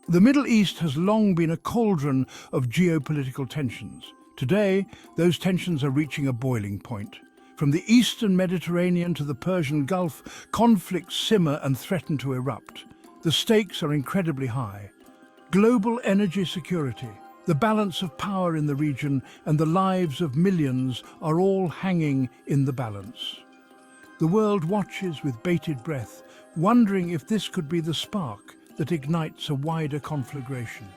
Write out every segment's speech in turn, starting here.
The Middle East has long been a cauldron of geopolitical tensions. Today, those tensions are reaching a boiling point. From the eastern Mediterranean to the Persian Gulf, conflicts simmer and threaten to erupt. The stakes are incredibly high. Global energy security, the balance of power in the region, and the lives of millions are all hanging in the balance. The world watches with bated breath, wondering if this could be the spark that ignites a wider conflagration.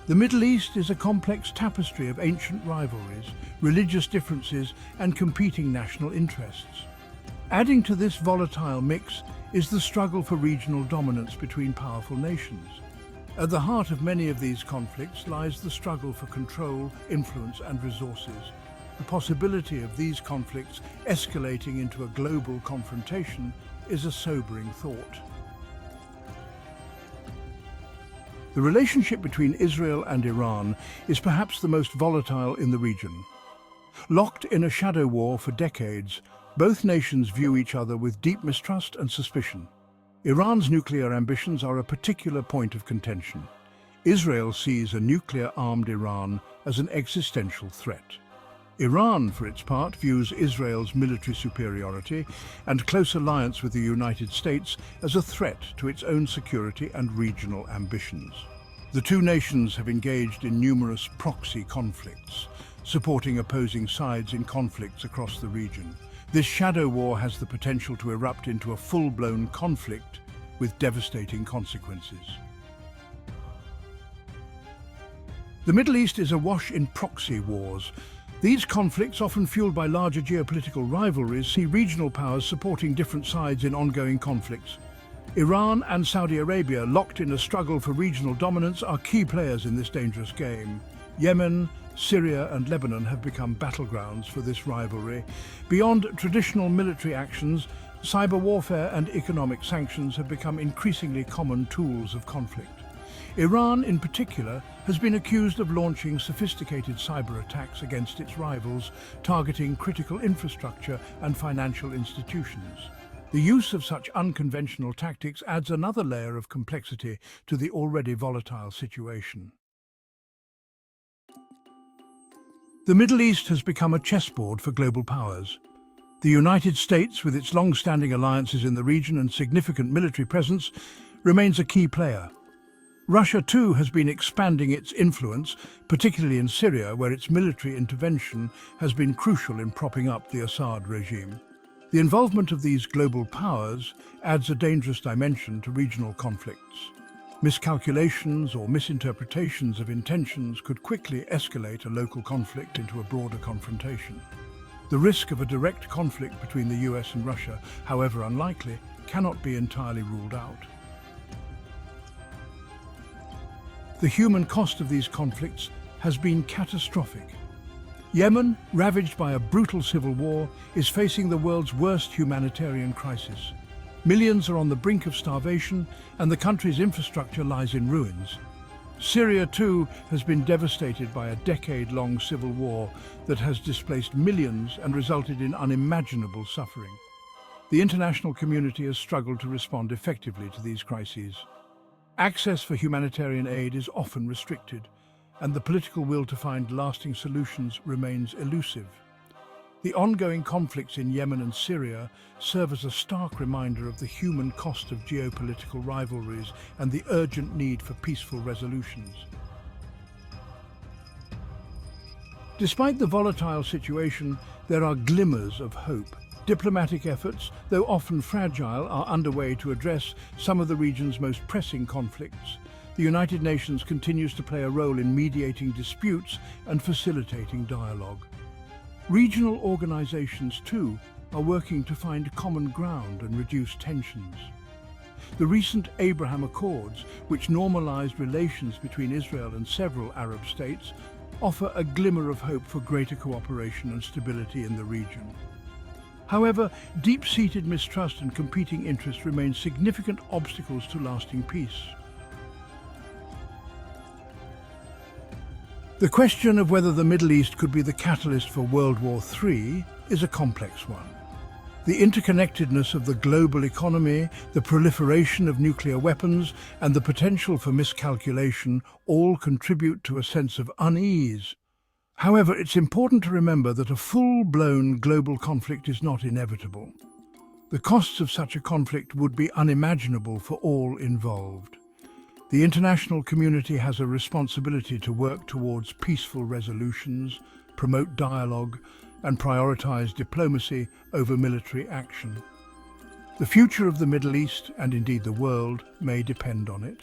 The Middle East is a complex tapestry of ancient rivalries, religious differences, and competing national interests. Adding to this volatile mix is the struggle for regional dominance between powerful nations. At the heart of many of these conflicts lies the struggle for control, influence, and resources. The possibility of these conflicts escalating into a global confrontation is a sobering thought. The relationship between Israel and Iran is perhaps the most volatile in the region. Locked in a shadow war for decades, both nations view each other with deep mistrust and suspicion. Iran's nuclear ambitions are a particular point of contention. Israel sees a nuclear-armed Iran as an existential threat. Iran, for its part, views Israel's military superiority and close alliance with the United States as a threat to its own security and regional ambitions. The two nations have engaged in numerous proxy conflicts, supporting opposing sides in conflicts across the region. This shadow war has the potential to erupt into a full-blown conflict with devastating consequences. The Middle East is awash in proxy wars. These conflicts, often fueled by larger geopolitical rivalries, see regional powers supporting different sides in ongoing conflicts. Iran and Saudi Arabia, locked in a struggle for regional dominance, are key players in this dangerous game. Yemen, Syria and Lebanon have become battlegrounds for this rivalry. Beyond traditional military actions, cyber warfare and economic sanctions have become increasingly common tools of conflict. Iran, in particular, has been accused of launching sophisticated cyber attacks against its rivals, targeting critical infrastructure and financial institutions. The use of such unconventional tactics adds another layer of complexity to the already volatile situation. The Middle East has become a chessboard for global powers. The United States, with its long-standing alliances in the region and significant military presence, remains a key player. Russia, too, has been expanding its influence, particularly in Syria, where its military intervention has been crucial in propping up the Assad regime. The involvement of these global powers adds a dangerous dimension to regional conflicts. Miscalculations or misinterpretations of intentions could quickly escalate a local conflict into a broader confrontation. The risk of a direct conflict between the US and Russia, however unlikely, cannot be entirely ruled out. The human cost of these conflicts has been catastrophic. Yemen, ravaged by a brutal civil war, is facing the world's worst humanitarian crisis. Millions are on the brink of starvation, and the country's infrastructure lies in ruins. Syria, too, has been devastated by a decade-long civil war that has displaced millions and resulted in unimaginable suffering. The international community has struggled to respond effectively to these crises. Access for humanitarian aid is often restricted, and the political will to find lasting solutions remains elusive. The ongoing conflicts in Yemen and Syria serve as a stark reminder of the human cost of geopolitical rivalries and the urgent need for peaceful resolutions. Despite the volatile situation, there are glimmers of hope. Diplomatic efforts, though often fragile, are underway to address some of the region's most pressing conflicts. The United Nations continues to play a role in mediating disputes and facilitating dialogue. Regional organizations, too, are working to find common ground and reduce tensions. The recent Abraham Accords, which normalized relations between Israel and several Arab states, offer a glimmer of hope for greater cooperation and stability in the region. However, deep-seated mistrust and competing interests remain significant obstacles to lasting peace. The question of whether the Middle East could be the catalyst for World War III is a complex one. The interconnectedness of the global economy, the proliferation of nuclear weapons, and the potential for miscalculation all contribute to a sense of unease. However, it's important to remember that a full-blown global conflict is not inevitable. The costs of such a conflict would be unimaginable for all involved. The international community has a responsibility to work towards peaceful resolutions, promote dialogue, and prioritize diplomacy over military action. The future of the Middle East, and indeed the world, may depend on it.